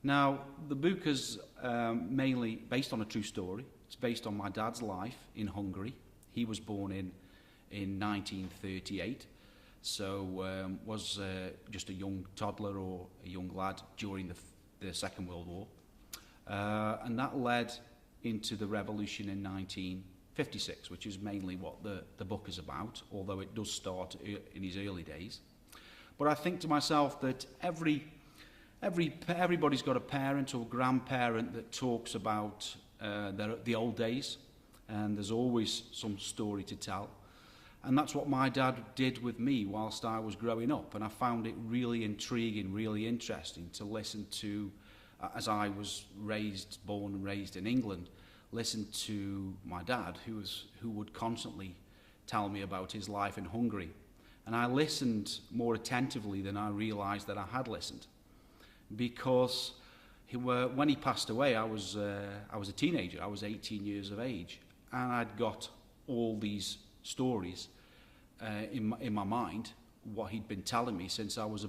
Now, the book is mainly based on a true story. It's based on my dad's life in Hungary. He was born in 1938, so was just a young toddler or a young lad during the Second World War. And that led into the revolution in 1956, which is mainly what the book is about, although it does start in his early days. But I think to myself that everybody's got a parent or grandparent that talks about the old days, and there's always some story to tell. And that's what my dad did with me whilst I was growing up, and I found it really intriguing, really interesting to listen to, as I was born and raised in England, listen to my dad, who would constantly tell me about his life in Hungary. And I listened more attentively than I realised that I had listened, because when he passed away, I was a teenager. I was 18 years of age, and I'd got all these stories in my mind, what he'd been telling me since I was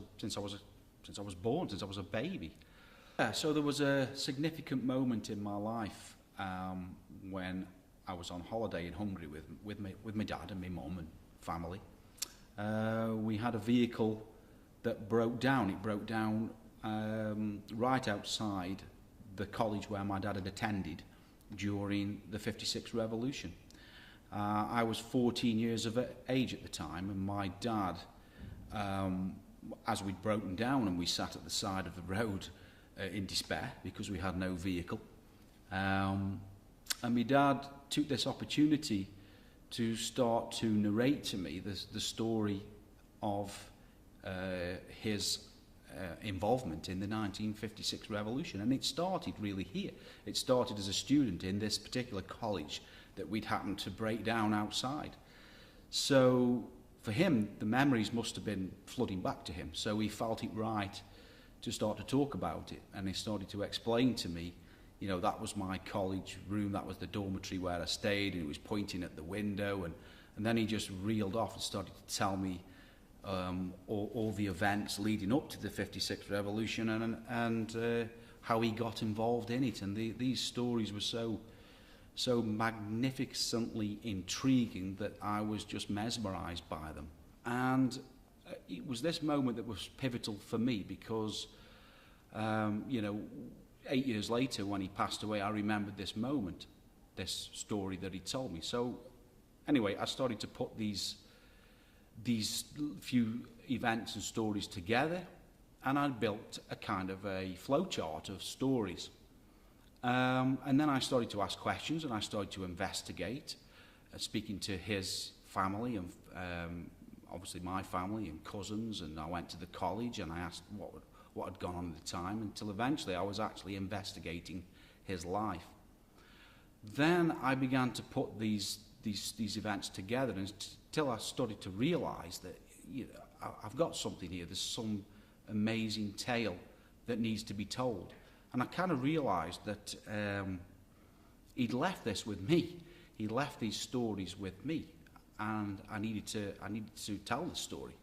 born, since I was a baby. Yeah, so there was a significant moment in my life when I was on holiday in Hungary with my dad and my mum and family. We had a vehicle that broke down. It broke down right outside the college where my dad had attended during the '56 revolution. I was 14 years of age at the time, and my dad, as we'd broken down and we sat at the side of the road in despair because we had no vehicle, and my dad took this opportunity to start to narrate to me the story of his involvement in the 1956 revolution. And it started really here. It started as a student in this particular college that we'd happened to break down outside. So for him, the memories must have been flooding back to him. So he felt it right to start to talk about it. And he started to explain to me, you know, that was my college room, that was the dormitory where I stayed, and he was pointing at the window. And then he just reeled off and started to tell me all the events leading up to the '56 revolution and how he got involved in it. And these stories were so magnificently intriguing that I was just mesmerised by them. And it was this moment that was pivotal for me because, you know, 8 years later when he passed away, I remembered this moment, this story that he told me. So anyway, I started to put these few events and stories together, and I built a kind of a flowchart of stories. And then I started to ask questions, and I started to investigate, speaking to his family and obviously my family and cousins, and I went to the college and I asked what had gone on at the time, until eventually I was actually investigating his life. Then I began to put these events together until I started to realise that, you know, I've got something here. There's some amazing tale that needs to be told. And I kind of realised that he'd left this with me. He left these stories with me, and I needed to tell the story.